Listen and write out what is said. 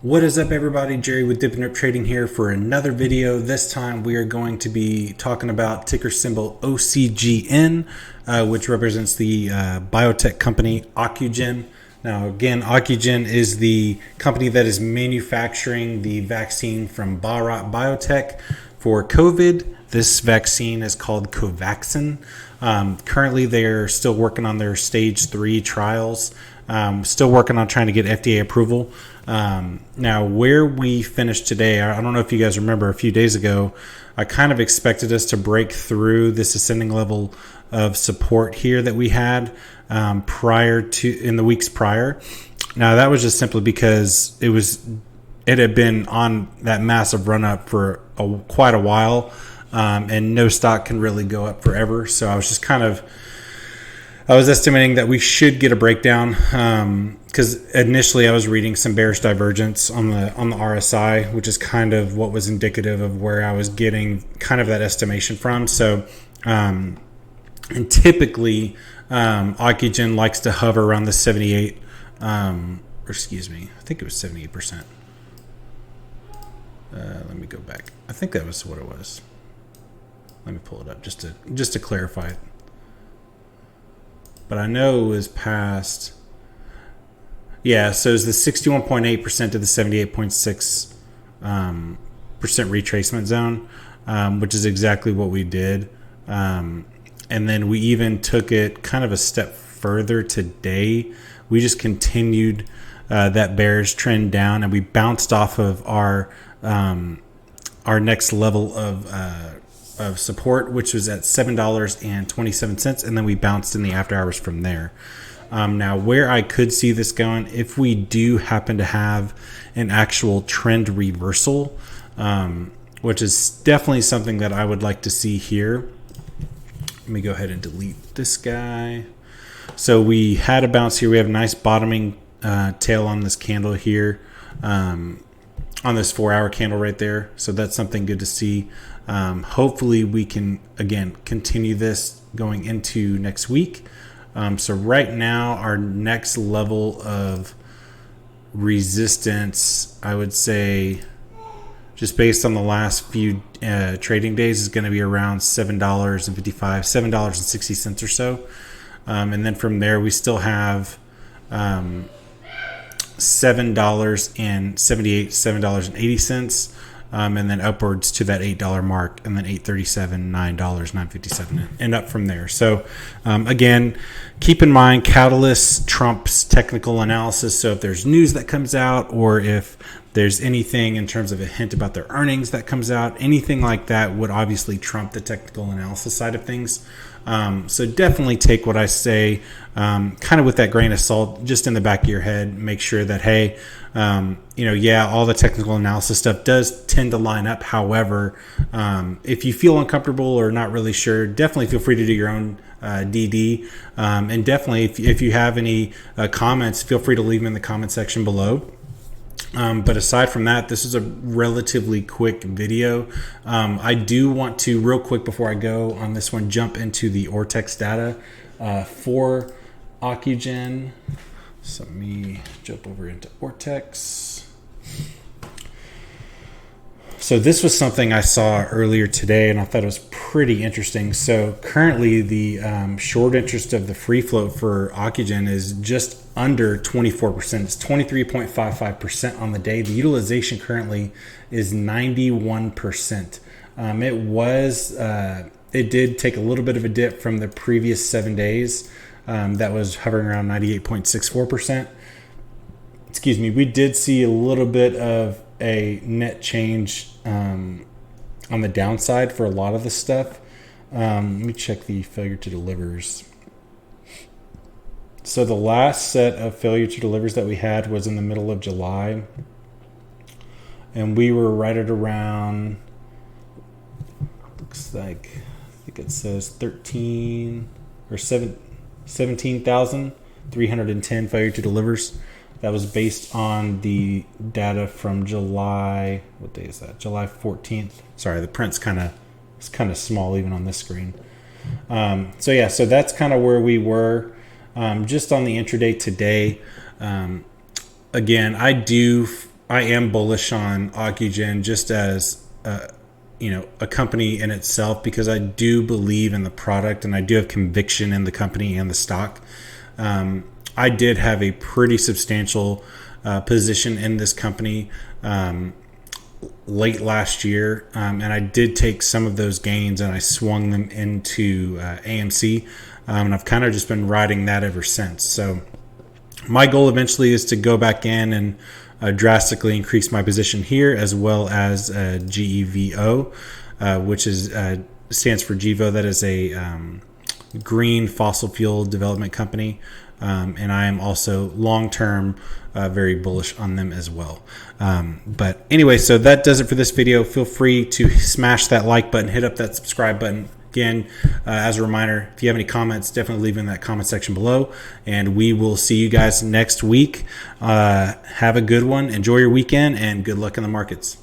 What is up, everybody? Jerry with Dippin' Up Trading here for another video. This time we are going to be talking about ticker symbol OCGN, which represents the biotech company Ocgn. Now, again, Ocgn is the company that is manufacturing the vaccine from Bharat Biotech for COVID. This vaccine is called Covaxin. Currently, they're still working on their stage 3 trials. Still working on trying to get FDA approval. Now, where we finished today, I don't know if you guys remember, a few days ago, I kind of expected us to break through this ascending level of support here that we had in the weeks prior. Now, that was just simply because it had been on that massive run up for quite a while, and no stock can really go up forever. So I was estimating that we should get a breakdown, because initially I was reading some bearish divergence on the RSI, which is kind of what was indicative of where I was getting kind of that estimation from. So, and typically, Ocgn likes to hover around the 78, I think it was 78%. Let me go back. I think that was what it was. Let me pull it up just to clarify it. But I know it was past. Yeah, so it's the 61.8% to the 78.6% retracement zone, which is exactly what we did. And then we even took it kind of a step further today. We just continued that bearish trend down, and we bounced off of our next level of support, which was at $7.27, and then we bounced in the after hours from there. Now, where I could see this going, if we do happen to have an actual trend reversal, which is definitely something that I would like to see here. Let me go ahead and delete this guy. So we had a bounce here. We have a nice bottoming tail on this candle here, on this 4-hour candle right there. So that's something good to see. Hopefully we can, again, continue this going into next week. So right now, our next level of resistance, I would say, just based on the last few trading days, is going to be around $7.55, $7.60 or so. And then from there, we still have $7.78, $7.80. And then upwards to that $8 mark, and then $8.37, $9, $9.57, and up from there. So again, keep in mind, catalyst trumps technical analysis. So if there's news that comes out, or if there's anything in terms of a hint about their earnings that comes out, anything like that would obviously trump the technical analysis side of things. So definitely take what I say kind of with that grain of salt, just in the back of your head. Make sure that, hey, all the technical analysis stuff does tend to line up. However, if you feel uncomfortable or not really sure, definitely feel free to do your own DD. And definitely, if you have any comments, feel free to leave them in the comment section below. But aside from that, this is a relatively quick video. I do want to, real quick before I go on this one, jump into the Ortex data for Ocgn. So let me jump over into Ortex. So this was something I saw earlier today, and I thought it was pretty interesting. So currently, the short interest of the free float for Ocgn is just under 24%. It's 23.55% on the day. The utilization currently is 91%. It did take a little bit of a dip from the previous 7 days. That was hovering around 98.64%. Excuse me. We did see a little bit of a net change on the downside for a lot of the stuff. Let me check the failure to delivers. So the last set of failure to delivers that we had was in the middle of July, and we were right at around, looks like, I think it says 17,310 failure to delivers. That was based on the data from July. What day is that? July 14th. Sorry, the print's it's kind of small even on this screen. So that's kind of where we were. Just on the intraday today, again, I I am bullish on Ocgn just as a company in itself, because I do believe in the product and I do have conviction in the company and the stock. I did have a pretty substantial position in this company late last year, and I did take some of those gains and I swung them into AMC, and I've kind of just been riding that ever since. So my goal eventually is to go back in and drastically increase my position here, as well as GEVO, which stands for GEVO. That is a green fossil fuel development company, and I am also long-term very bullish on them as well. But anyway, so that does it for this video. Feel free to smash that like button, hit up that subscribe button. Again, as a reminder, if you have any comments, definitely leave in that comment section below, and we will see you guys next week. Have a good one. Enjoy your weekend, and good luck in the markets.